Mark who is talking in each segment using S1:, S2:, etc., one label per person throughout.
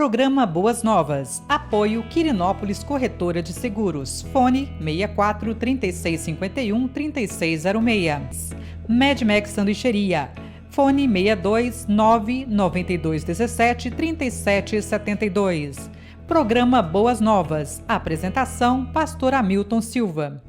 S1: Programa Boas Novas. Apoio Quirinópolis Corretora de Seguros. Fone 64 3651 3606. Medmax Sanduicheria. Fone 62 992 17 37 72. Programa Boas Novas. Apresentação: Pastor Hamilton Silva.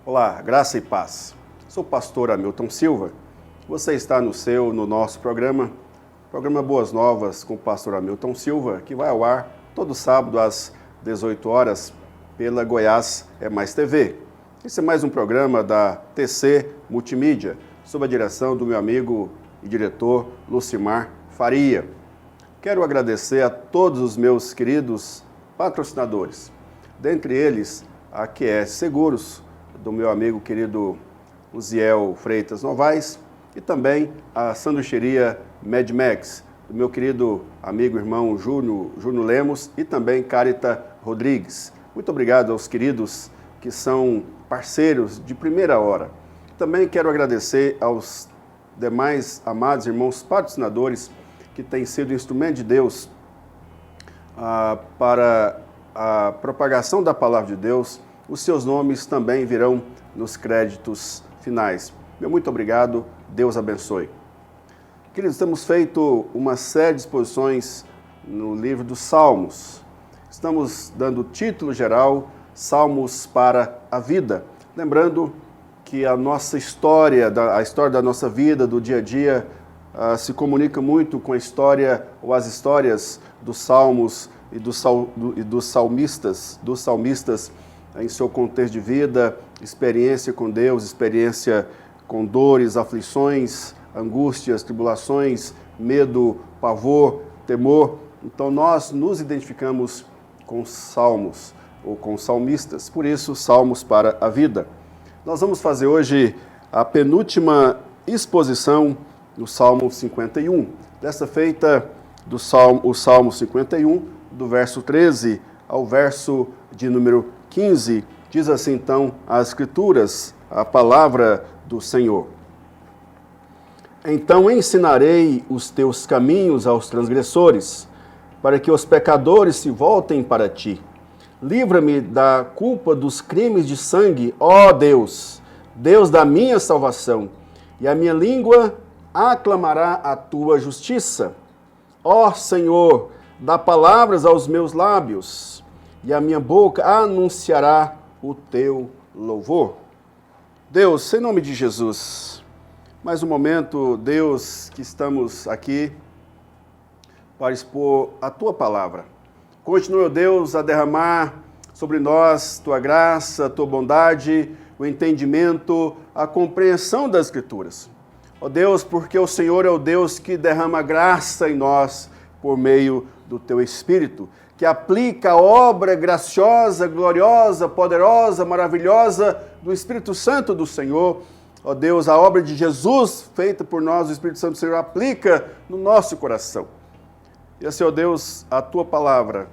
S2: Olá, graça e paz. Sou o pastor Hamilton Silva. Você está no nosso programa Boas Novas com o pastor Hamilton Silva, que vai ao ar todo sábado às 18 horas pela Goiás é Mais TV. Esse é mais um programa da TC Multimídia, sob a direção do meu amigo e diretor Lucimar Faria. Quero agradecer a todos os meus queridos patrocinadores, dentre eles a QS Seguros, do meu amigo querido Uziel Freitas Novaes, e também a sanduicheria Medmax, do meu querido amigo e irmão Júnior Lemos, e também Carita Rodrigues. Muito obrigado aos queridos que são parceiros de primeira hora. Também quero agradecer aos demais amados irmãos patrocinadores que têm sido instrumento de Deus para a propagação da palavra de Deus. Os seus nomes também virão nos créditos finais. Meu muito obrigado, Deus abençoe. Queridos, temos feito uma série de exposições no livro dos Salmos. Estamos dando o título geral, Salmos para a Vida. Lembrando que a nossa história, a história da nossa vida, do dia a dia, se comunica muito com a história ou as histórias dos Salmos e dos salmistas em seu contexto de vida, experiência com Deus, experiência com dores, aflições, angústias, tribulações, medo, pavor, temor. Então nós nos identificamos com salmos ou com salmistas, por isso Salmos para a Vida. Nós vamos fazer hoje a penúltima exposição do Salmo 51, dessa feita o Salmo 51, do verso 13 ao verso de número 15, diz assim então as Escrituras, a palavra do Senhor. Então ensinarei os teus caminhos aos transgressores, para que os pecadores se voltem para ti. Livra-me da culpa dos crimes de sangue, ó Deus, Deus da minha salvação, e a minha língua aclamará a tua justiça. Ó Senhor, dá palavras aos meus lábios, e a minha boca anunciará o teu louvor. Deus, em nome de Jesus, mais um momento, Deus, que estamos aqui para expor a tua palavra. Continua, Deus, a derramar sobre nós tua graça, tua bondade, o entendimento, a compreensão das Escrituras. Ó Deus, porque o Senhor é o Deus que derrama graça em nós por meio do teu Espírito, que aplica a obra graciosa, gloriosa, poderosa, maravilhosa do Espírito Santo do Senhor. Ó Deus, a obra de Jesus feita por nós, o Espírito Santo do Senhor, aplica no nosso coração. E assim, ó Deus, a tua palavra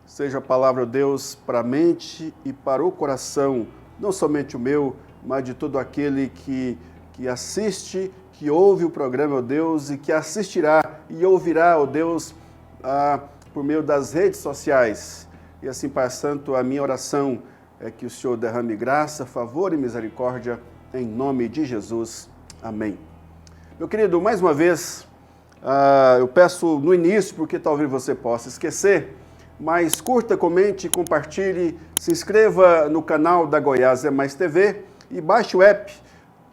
S2: seja a palavra, ó Deus, para a mente e para o coração, não somente o meu, mas de todo aquele que assiste, que ouve o programa, ó Deus, e que assistirá e ouvirá, ó Deus, por meio das redes sociais. E assim, Pai Santo, a minha oração é que o Senhor derrame graça, favor e misericórdia, em nome de Jesus. Amém. Meu querido, mais uma vez, eu peço no início, porque talvez você possa esquecer, mas curta, comente, compartilhe, se inscreva no canal da Goiás é Mais TV e baixe o app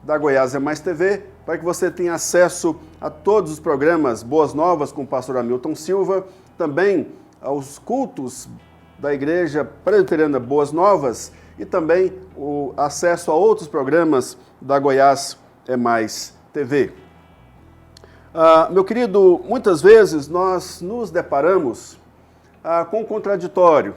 S2: da Goiás é Mais TV para que você tenha acesso a todos os programas Boas Novas com o pastor Hamilton Silva, também aos cultos da Igreja Presbiteriana Boas Novas e também o acesso a outros programas da Goiás é Mais TV. Meu querido, muitas vezes nós nos deparamos com um contraditório.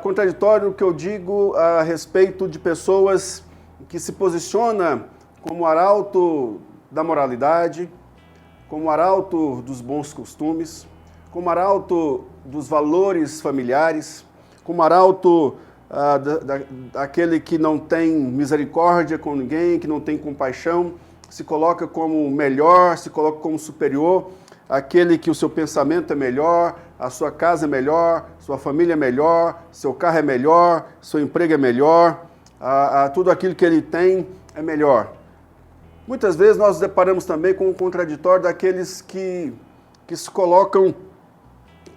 S2: Contraditório que eu digo a respeito de pessoas que se posicionam como arauto da moralidade, como arauto dos bons costumes, como arauto dos valores familiares, como arauto daquele que não tem misericórdia com ninguém, que não tem compaixão, se coloca como melhor, se coloca como superior, aquele que o seu pensamento é melhor, a sua casa é melhor, sua família é melhor, seu carro é melhor, seu emprego é melhor, tudo aquilo que ele tem é melhor. Muitas vezes nós nos deparamos também com o contraditório daqueles que se colocam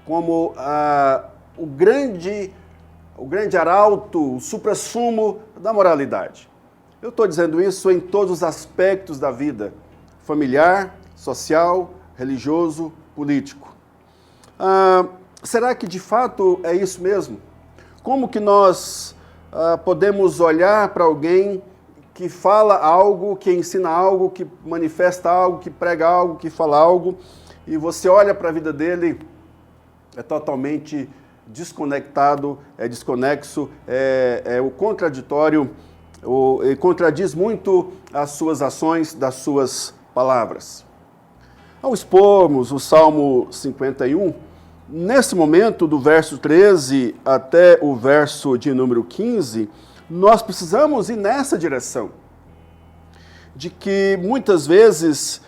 S2: como o grande arauto, o suprassumo da moralidade. Eu estou dizendo isso em todos os aspectos da vida, familiar, social, religioso, político. Será que de fato é isso mesmo? Como que nós podemos olhar para alguém que fala algo, que ensina algo, que manifesta algo, que prega algo, que fala algo, e você olha para a vida dele, é totalmente desconectado, é desconexo, é o contraditório, contradiz muito as suas ações das suas palavras. Ao expormos o Salmo 51, nesse momento, do verso 13 até o verso de número 15, nós precisamos ir nessa direção, de que muitas vezes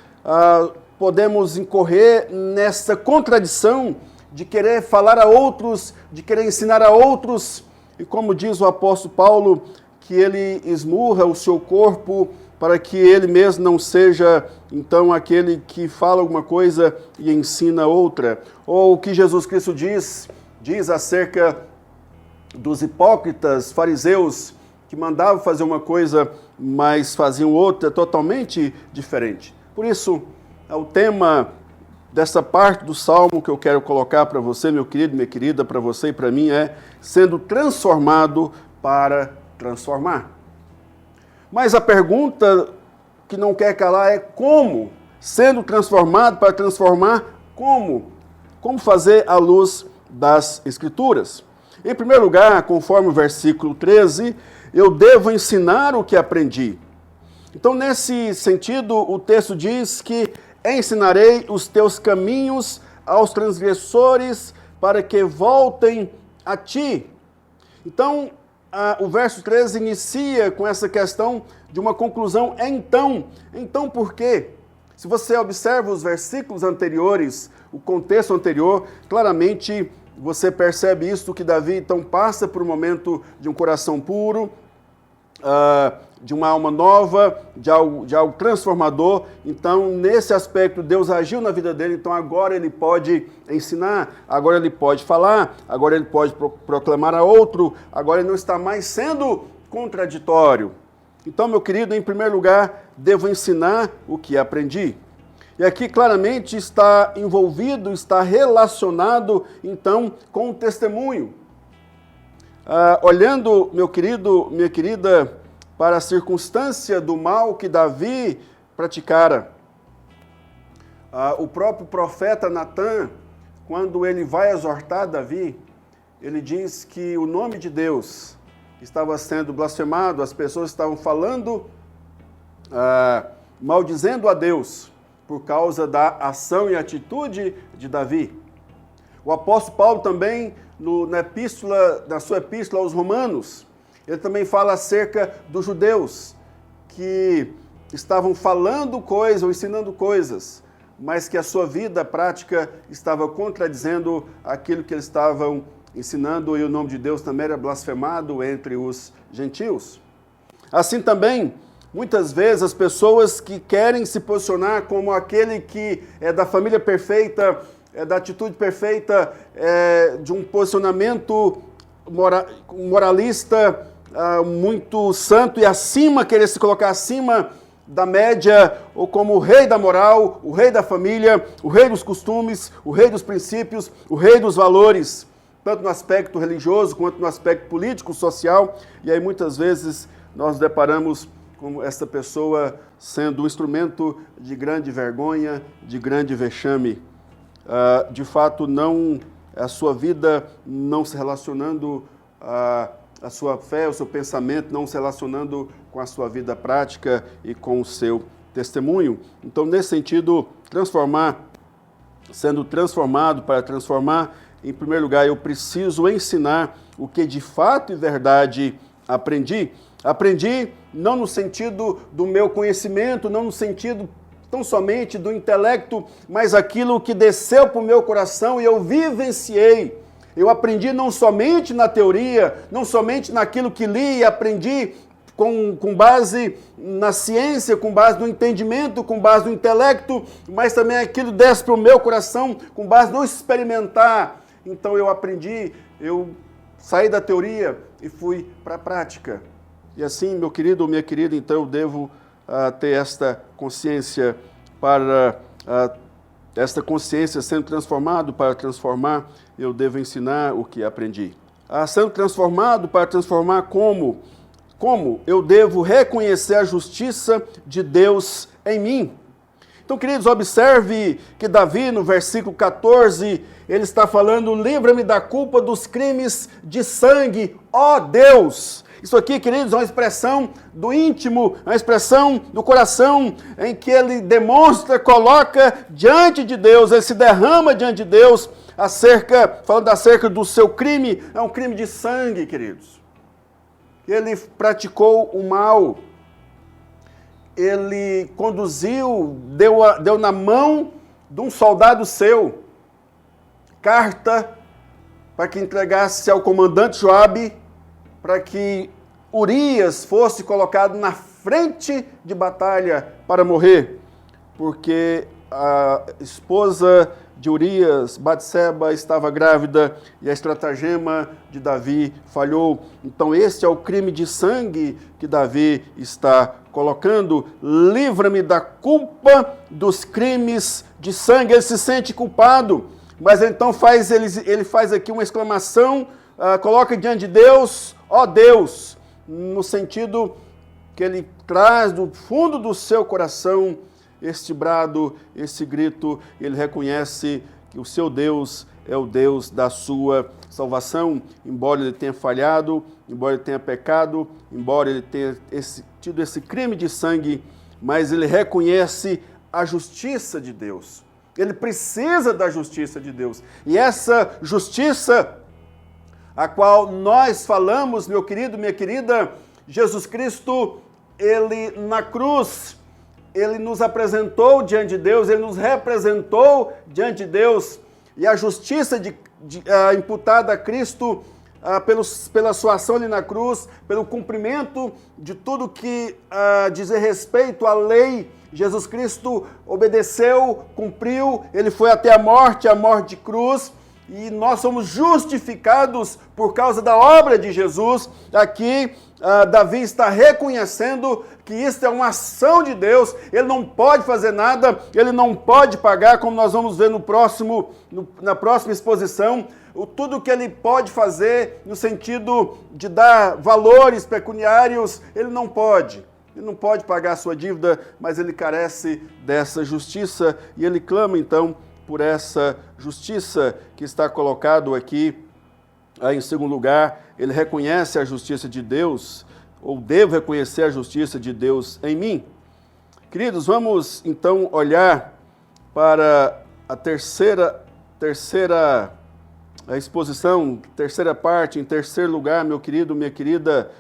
S2: podemos incorrer nessa contradição de querer falar a outros, de querer ensinar a outros, e como diz o apóstolo Paulo, que ele esmurra o seu corpo para que ele mesmo não seja, então, aquele que fala alguma coisa e ensina outra. Ou o que Jesus Cristo diz acerca dos hipócritas fariseus que mandavam fazer uma coisa, mas faziam outra totalmente diferente. Por isso, o tema dessa parte do Salmo que eu quero colocar para você, meu querido, minha querida, para você e para mim, é sendo transformado para transformar. Mas a pergunta que não quer calar é como? Sendo transformado para transformar, como? Como fazer à luz das Escrituras? Em primeiro lugar, conforme o versículo 13, eu devo ensinar o que aprendi. Então, nesse sentido, o texto diz que ensinarei os teus caminhos aos transgressores para que voltem a ti. Então, o verso 13 inicia com essa questão de uma conclusão, então. Então por quê? Se você observa os versículos anteriores, o contexto anterior, claramente você percebe isso, que Davi então passa por um momento de um coração puro, de uma alma nova, de algo transformador. Então, nesse aspecto, Deus agiu na vida dele, então agora ele pode ensinar, agora ele pode falar, agora ele pode proclamar a outro, agora ele não está mais sendo contraditório. Então, meu querido, em primeiro lugar, devo ensinar o que aprendi. E aqui claramente está envolvido, está relacionado, então, com o testemunho. Olhando, meu querido, minha querida, para a circunstância do mal que Davi praticara. O próprio profeta Natã, quando ele vai exortar Davi, ele diz que o nome de Deus estava sendo blasfemado, as pessoas estavam falando, maldizendo a Deus, por causa da ação e atitude de Davi. O apóstolo Paulo também, na sua epístola aos Romanos, ele também fala acerca dos judeus que estavam falando coisas ou ensinando coisas, mas que a sua vida prática estava contradizendo aquilo que eles estavam ensinando, e o nome de Deus também era blasfemado entre os gentios. Assim também, muitas vezes as pessoas que querem se posicionar como aquele que é da família perfeita, é da atitude perfeita, de um posicionamento moralista, muito santo e acima, querer se colocar acima da média, ou como o rei da moral, o rei da família, o rei dos costumes, o rei dos princípios, o rei dos valores, tanto no aspecto religioso quanto no aspecto político, social. E aí muitas vezes nós nos deparamos com essa pessoa sendo um instrumento de grande vergonha, de grande vexame. De fato, a sua vida não se relacionando a sua fé, o seu pensamento não se relacionando com a sua vida prática e com o seu testemunho. Então, nesse sentido, sendo transformado para transformar, em primeiro lugar, eu preciso ensinar o que de fato e verdade aprendi. Aprendi não no sentido do meu conhecimento, não no sentido tão somente do intelecto, mas aquilo que desceu para o meu coração e eu vivenciei. Eu aprendi não somente na teoria, não somente naquilo que li e aprendi com base na ciência, com base no entendimento, com base no intelecto, mas também aquilo desce para o meu coração com base no experimentar. Então eu aprendi, eu saí da teoria e fui para a prática. E assim, meu querido ou minha querida, então eu devo ter esta consciência esta consciência sendo transformado para transformar, eu devo ensinar o que aprendi. Sendo transformado para transformar como? Como? Eu devo reconhecer a justiça de Deus em mim. Então, queridos, observe que Davi, no versículo 14, ele está falando, livra-me da culpa dos crimes de sangue, ó Deus. Isso aqui, queridos, é uma expressão do íntimo, uma expressão do coração, em que ele demonstra, coloca diante de Deus, ele se derrama diante de Deus, falando acerca do seu crime, é um crime de sangue, queridos. Ele praticou o mal, ele conduziu, deu na mão de um soldado seu, carta para que entregasse ao comandante Joabe, para que Urias fosse colocado na frente de batalha para morrer, porque a esposa de Urias, Batseba, estava grávida e a estratagema de Davi falhou. Então este é o crime de sangue que Davi está colocando. Livra-me da culpa dos crimes de sangue. Ele se sente culpado, mas então ele faz aqui uma exclamação, coloca diante de Deus, ó Deus, no sentido que ele traz do fundo do seu coração este brado, esse grito. Ele reconhece que o seu Deus é o Deus da sua salvação, embora ele tenha falhado, embora ele tenha pecado, embora ele tenha tido esse crime de sangue, mas ele reconhece a justiça de Deus. Ele precisa da justiça de Deus. E essa justiça a qual nós falamos, meu querido, minha querida, Jesus Cristo, ele na cruz, ele nos apresentou diante de Deus, ele nos representou diante de Deus, e a justiça imputada a Cristo pela sua ação ali na cruz, pelo cumprimento de tudo que diz respeito à lei, Jesus Cristo obedeceu, cumpriu, ele foi até a morte de cruz, e nós somos justificados por causa da obra de Jesus. Aqui, Davi está reconhecendo que isso é uma ação de Deus, ele não pode fazer nada, ele não pode pagar, como nós vamos ver na próxima exposição, tudo que ele pode fazer no sentido de dar valores pecuniários, ele não pode. Ele não pode pagar a sua dívida, mas ele carece dessa justiça, e ele clama então por essa justiça que está colocado aqui. Em segundo lugar, ele reconhece a justiça de Deus, ou devo reconhecer a justiça de Deus em mim. Queridos, vamos então olhar para a terceira exposição, terceira parte, em terceiro lugar, meu querido, minha querida,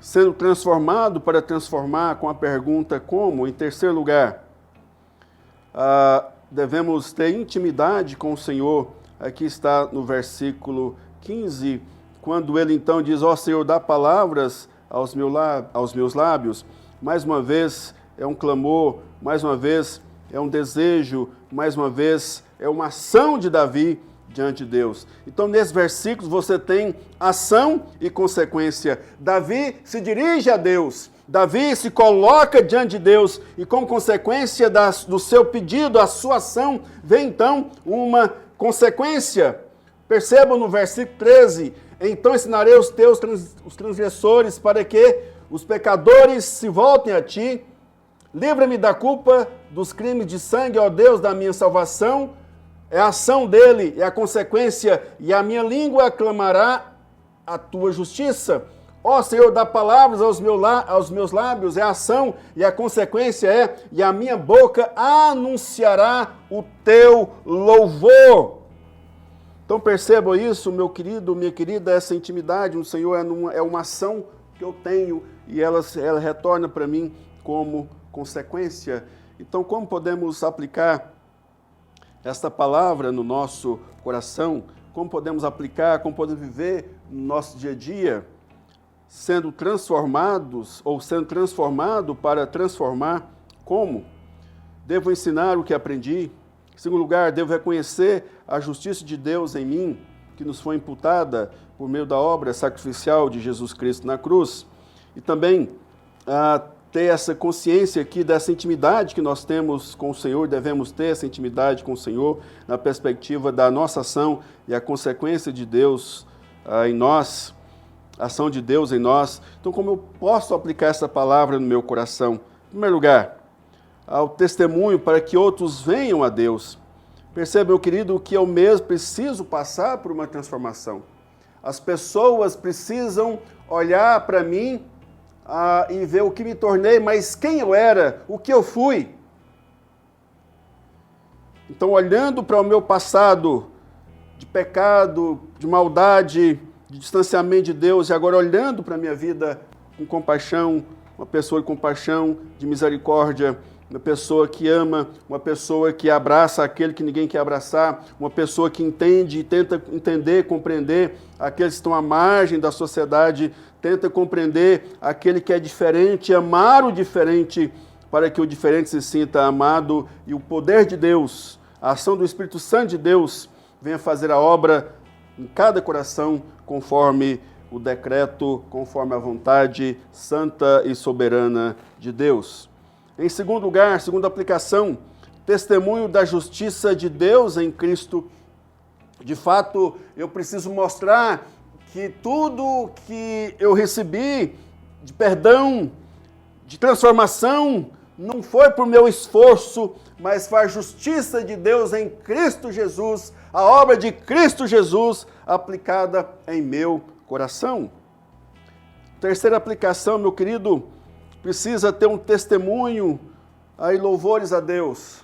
S2: sendo transformado para transformar, com a pergunta como? Em terceiro lugar, devemos ter intimidade com o Senhor. Aqui está no versículo 15, quando ele então diz, ó Senhor, dá palavras aos meus lábios. Mais uma vez é um clamor, mais uma vez é um desejo, mais uma vez é uma ação de Davi diante de Deus. Então, nesses versículos você tem ação e consequência. Davi se dirige a Deus, Davi se coloca diante de Deus e, como consequência do seu pedido, a sua ação, vem então uma consequência. Percebam no versículo 13, então ensinarei os transgressores para que os pecadores se voltem a ti. Livra-me da culpa dos crimes de sangue, ó Deus, da minha salvação. É a ação dele, é a consequência, e a minha língua aclamará a tua justiça. Ó Senhor, dá palavras aos meus lábios, é a ação, e a consequência e a minha boca anunciará o teu louvor. Então percebam isso, meu querido, minha querida, essa intimidade no Senhor é uma ação que eu tenho e ela retorna para mim como consequência. Então, como podemos aplicar esta palavra no nosso coração? Como podemos aplicar, como podemos viver no nosso dia a dia, sendo transformados ou sendo transformado para transformar? Como? Devo ensinar o que aprendi. Em segundo lugar, devo reconhecer a justiça de Deus em mim, que nos foi imputada por meio da obra sacrificial de Jesus Cristo na cruz. E também ter essa consciência aqui dessa intimidade que nós temos com o Senhor, devemos ter essa intimidade com o Senhor na perspectiva da nossa ação e a consequência de Deus em nós, a ação de Deus em nós. Então, como eu posso aplicar essa palavra no meu coração? Em primeiro lugar, ao testemunho para que outros venham a Deus. Perceba, meu querido, que eu mesmo preciso passar por uma transformação. As pessoas precisam olhar para mim e ver o que me tornei, mas quem eu era, o que eu fui. Então, olhando para o meu passado de pecado, de maldade, de distanciamento de Deus, e agora olhando para a minha vida com compaixão, uma pessoa de compaixão, de misericórdia, uma pessoa que ama, uma pessoa que abraça aquele que ninguém quer abraçar, uma pessoa que entende e tenta entender, compreender aqueles que estão à margem da sociedade, tenta compreender aquele que é diferente, amar o diferente, para que o diferente se sinta amado e o poder de Deus, a ação do Espírito Santo de Deus, venha fazer a obra em cada coração, conforme o decreto, conforme a vontade santa e soberana de Deus. Em segundo lugar, segunda aplicação, testemunho da justiça de Deus em Cristo. De fato, eu preciso mostrar que tudo que eu recebi de perdão, de transformação, não foi por meu esforço, mas foi a justiça de Deus em Cristo Jesus, a obra de Cristo Jesus aplicada em meu coração. Terceira aplicação, meu querido, precisa ter um testemunho aí, louvores a Deus.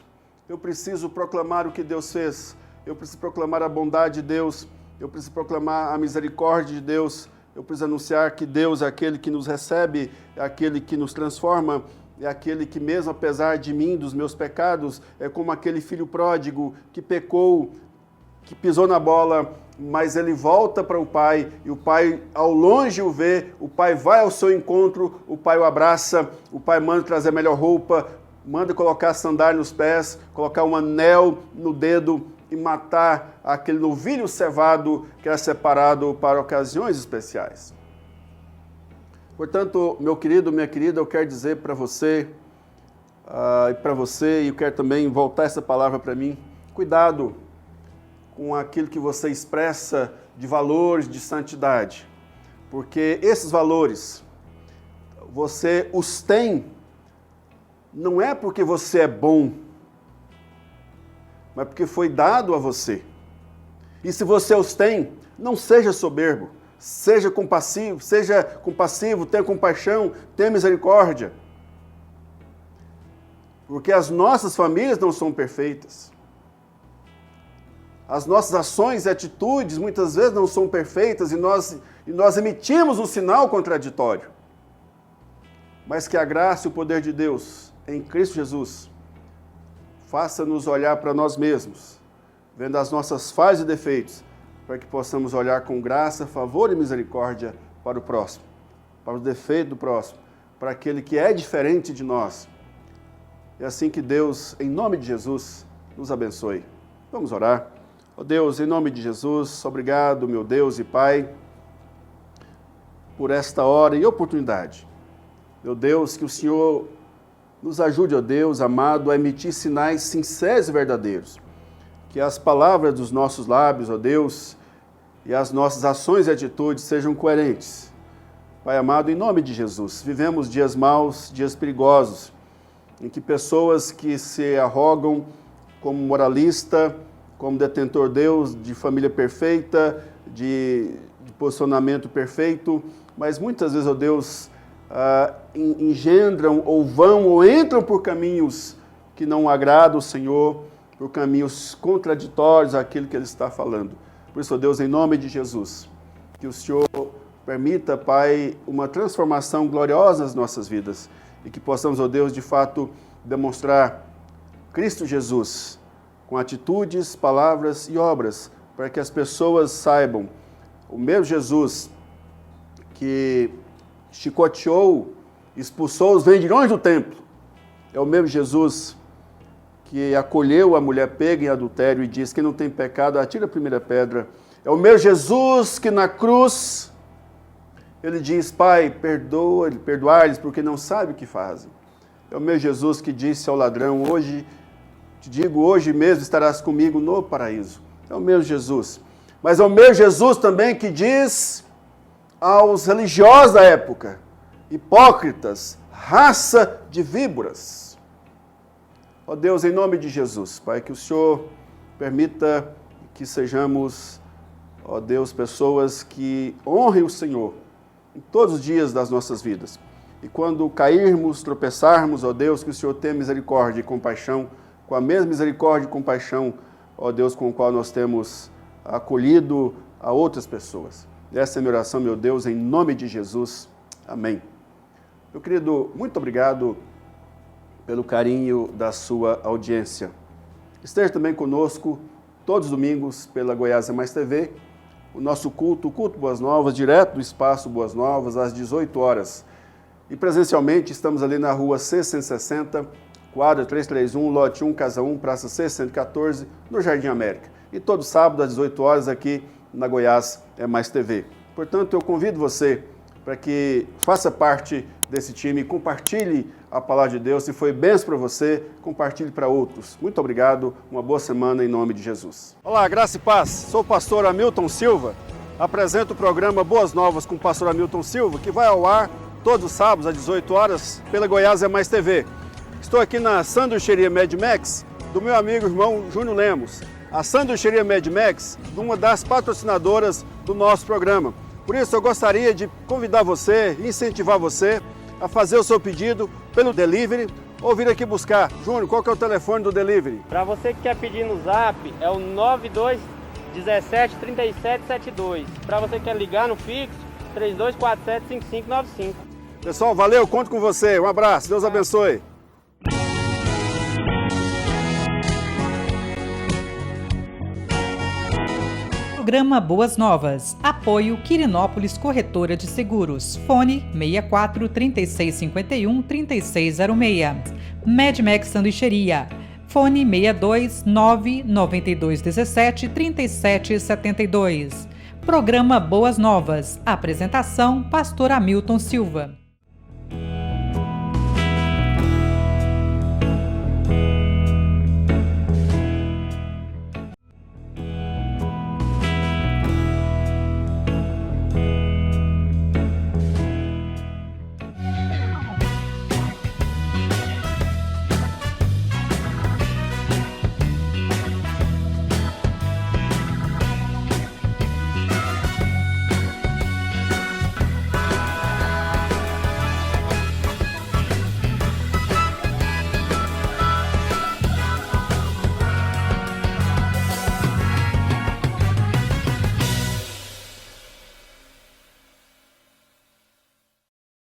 S2: Eu preciso proclamar o que Deus fez. Eu preciso proclamar a bondade de Deus. Eu preciso proclamar a misericórdia de Deus. Eu preciso anunciar que Deus é aquele que nos recebe, é aquele que nos transforma, é aquele que mesmo apesar de mim, dos meus pecados, é como aquele filho pródigo que pecou, que pisou na bola, mas ele volta para o pai, e o pai ao longe o vê, o pai vai ao seu encontro, o pai o abraça, o pai manda trazer a melhor roupa, manda colocar sandália nos pés, colocar um anel no dedo e matar aquele novilho cevado que era separado para ocasiões especiais. Portanto, meu querido, minha querida, eu quero dizer para você, e eu quero também voltar essa palavra para mim, cuidado com aquilo que você expressa de valores de santidade, porque esses valores, você os tem, não é porque você é bom, mas porque foi dado a você. E se você os tem, não seja soberbo, seja compassivo, tenha compaixão, tenha misericórdia, porque as nossas famílias não são perfeitas. As nossas ações e atitudes muitas vezes não são perfeitas e nós emitimos um sinal contraditório. Mas que a graça e o poder de Deus em Cristo Jesus faça-nos olhar para nós mesmos, vendo as nossas falhas e defeitos, para que possamos olhar com graça, favor e misericórdia para o próximo, para o defeito do próximo, para aquele que é diferente de nós. É assim que Deus, em nome de Jesus, nos abençoe. Vamos orar. Ó Deus, em nome de Jesus, obrigado, meu Deus e Pai, por esta hora e oportunidade. Meu Deus, que o Senhor nos ajude, ó Deus, amado, a emitir sinais sinceros e verdadeiros. Que as palavras dos nossos lábios, ó Deus, e as nossas ações e atitudes sejam coerentes. Pai amado, em nome de Jesus, vivemos dias maus, dias perigosos, em que pessoas que se arrogam como moralista, como detentor Deus, de família perfeita, de posicionamento perfeito, mas muitas vezes, ó Deus, engendram ou vão ou entram por caminhos que não agradam o Senhor, por caminhos contraditórios àquilo que Ele está falando. Por isso, ó Deus, em nome de Jesus, que o Senhor permita, Pai, uma transformação gloriosa nas nossas vidas e que possamos, ó Deus, de fato, demonstrar Cristo Jesus com atitudes, palavras e obras, para que as pessoas saibam o mesmo Jesus que chicoteou, expulsou os vendilhões do templo, é o mesmo Jesus que acolheu a mulher pega em adultério e diz: quem não tem pecado, atira a primeira pedra. É o mesmo Jesus que na cruz, ele diz: Pai, perdoai-lhes porque não sabem o que fazem. É o mesmo Jesus que disse ao ladrão: hoje, te digo, hoje mesmo estarás comigo no paraíso. É o mesmo Jesus. Mas é o mesmo Jesus também que diz aos religiosos da época: hipócritas, raça de víboras. Ó Deus, em nome de Jesus, Pai, que o Senhor permita que sejamos, ó Deus, pessoas que honrem o Senhor em todos os dias das nossas vidas. E quando cairmos, tropeçarmos, ó Deus, que o Senhor tenha misericórdia e compaixão, com a mesma misericórdia e compaixão, ó Deus, com o qual nós temos acolhido a outras pessoas. Essa é a minha oração, meu Deus, em nome de Jesus. Amém. Meu querido, muito obrigado pelo carinho da sua audiência. Esteja também conosco todos os domingos pela Goiás Mais TV, o nosso culto, o culto Boas Novas, direto do Espaço Boas Novas, às 18 horas. E presencialmente estamos ali na rua C160, quadra 331, lote 1, casa 1, praça C114, no Jardim América. E todo sábado às 18 horas aqui na Goiás Mais TV. Portanto, eu convido você para que faça parte desse time, compartilhe a palavra de Deus. Se foi bênção para você, compartilhe para outros. Muito obrigado, uma boa semana em nome de Jesus. Olá, graça e paz. Sou o pastor Hamilton Silva. Apresento o programa Boas Novas com o pastor Hamilton Silva, que vai ao ar todos os sábados às 18 horas pela Goiás Mais TV. Estou aqui na sanduicheria Mad Max do meu amigo e irmão Júnior Lemos. A sanduicheria Mad Max, uma das patrocinadoras do nosso programa. Por isso, eu gostaria de convidar você, incentivar você a fazer o seu pedido pelo delivery ou vir aqui buscar. Júnior, qual que é o telefone do delivery?
S3: Para você que quer pedir no Zap, é o 92 17 37 72. Para você que quer ligar no fixo, 3247 5595.
S2: Pessoal, valeu, conto com você. Um abraço, Deus abençoe.
S1: Programa Boas Novas. Apoio Quirinópolis Corretora de Seguros. Fone 64 3651 3606. Mad Max Sanduicheria. Fone 62 992 17 37 72. Programa Boas Novas. Apresentação: Pastor Hamilton Silva.